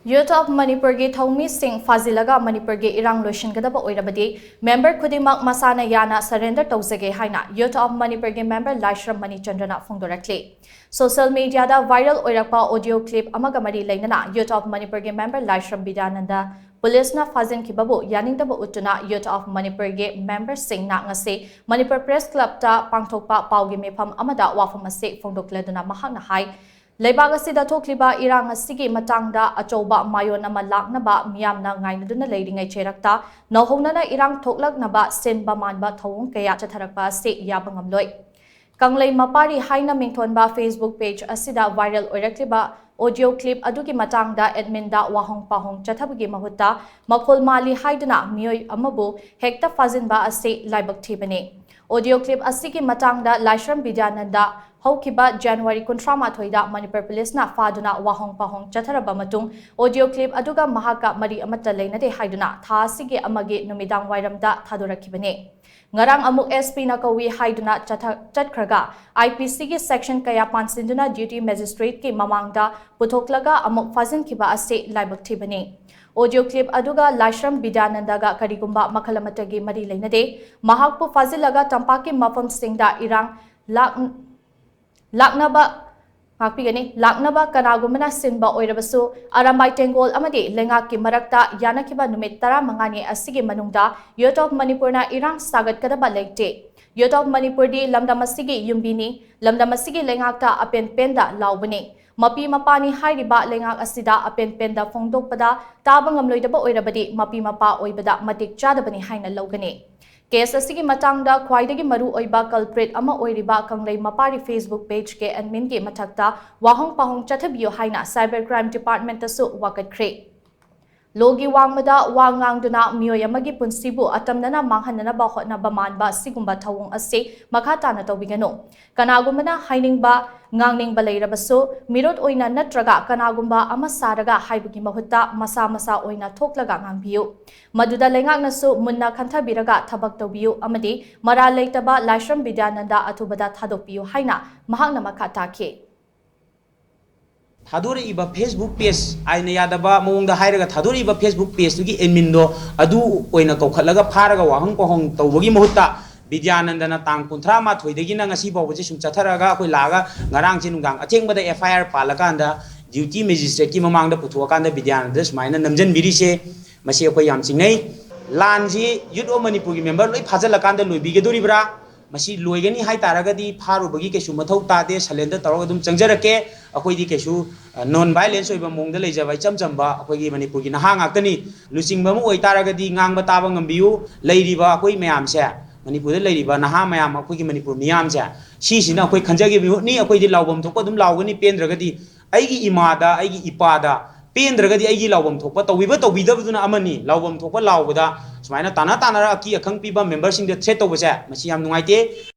Youth of Manipur ge Thoumee sing Fajillaga Manipur ge Irang Loishingadaba Oirabadi member Khudingmak MASHANA YANA surrender Toujage HAINA Youth of Manipur ge member LAISHRAM MANICHANDRA PHONGDORAKLI Social media da viral oirakpa audio clip amaga mari lainana Youth of Manipur ge member LAISHRAM Bidananda Police na fazin kibabu yaningdaba utuna Youth of Manipur ge member sing na ngase Manipur Press Club ta pangthokpa paugi mefam amada wafam ase phongdokleduna mahakna hai Leibag asida thokliba Irang asigi matangda achoba mayon ama laknaba miyamna ngainaduna leidingai cherakta nawhongnana Irang thoklaknaba senba manba thawung kaya chatharakpa ase yabangamloi Kanglei mapari HAINA mingthonba Facebook page asida viral oirakliba audio clip adugi matangda admin da wahong pahong chathabagi mahutta makhol mali haidana miyoi amabu hekta fazinba ase laibak thibani audio clip asigi matangda LAISHRAM Bidananda Haukiba January 13 Manipur Police na faduna wahong pahong chatharaba matung audio clip aduga mahaka mari amata leinade haiduna tha sige amage numidang wairamda thadorakibane ngarang amuk SP na kawi haiduna chatkhraga IPC gi section kaya pansinduna duty magistrate ki mamangda puthoklaga amuk fazin kiba ase laibak thibane audio clip aduga LAISHRAM Bidananda ga karigumba makhalamata gi mari leinade mahakpu Fajillaga tampaki mafam singda Irang Laknaba kanagumana sinba oirabasu arambai tengol amadi lengaki marakta yana kiba numit tara mangani asigi manungda Youth of Manipur na Irang sagat kadaba legte Youth of Manipur di lamdamasigi yumbini lamdamasigi lengakta apen penda laubani mapi mapani hairiba lengak asida apen penda phongdokpada tabangamloidaba oirabadi mapi mapa oibada matik chadabani haina logani Case asigi matangda khwaidagi maru oiba culprit ama oiriba kanglei mapari Facebook page ke admin ke mathakta wahong pahong chathabiyo haina cybercrime department tasu wakatkre Logi wangmada wangangduna miyoy amagi punsibu atamnana manghanana ba hotnaba manba sigumba thawung ase makhatana tawbigano kanagumana hainingba ngangningba leirabasu mirot oina natraga kanagumba ama saraga haibagi mahutta masa oina thoklaga ngangbiyu maduda lengaknasu munna khanthabiraga thabak tawbiyu amadi mara leitaba LAISHRAM Bidananda athubada thadokpiyu haina mahakna makhatake Thadori iba Facebook page aina yadaba mongda hairaga thadori iba Facebook page tugi admindo adu oina kokhatlaga pharaga wahang pohong tawbagi mahutta Bidyanandana tang kunthra ma thoidagi na ngasi bawje sum chatharaga koi laga ngarang chinungang athengbada FIR palakanda duty magistrate ki mamangda puthuakanda Bidyananda smaina namjan birise masi koi yam chingai lanji Youth of Manipur gi member loi phajallakanda loibige doribra masi loigani hai taragadi pharubagi kesu mathau tade salenda taraga dum changjarake akoi di kesu non violence oiba mongda leijaba chamchamba akoi gi Manipur gi naha ngaktani luchingba mu oi taragadi ngangba taba ngambiu leiriba akoi mayam se Manipur da leiriba naha mayam akoi gi Manipur miyam se si sina akoi khanjagi bi ni akoi di lawbam thokpa dum lawgani pendragadi aigi imada aigi ipada pendragadi aigi lawbam thokpa tawbiba tawbidabduna amani lawbam thokpa lawbada sumaina tana aki akhang piba member sing de threat tawbase masi yam nungaite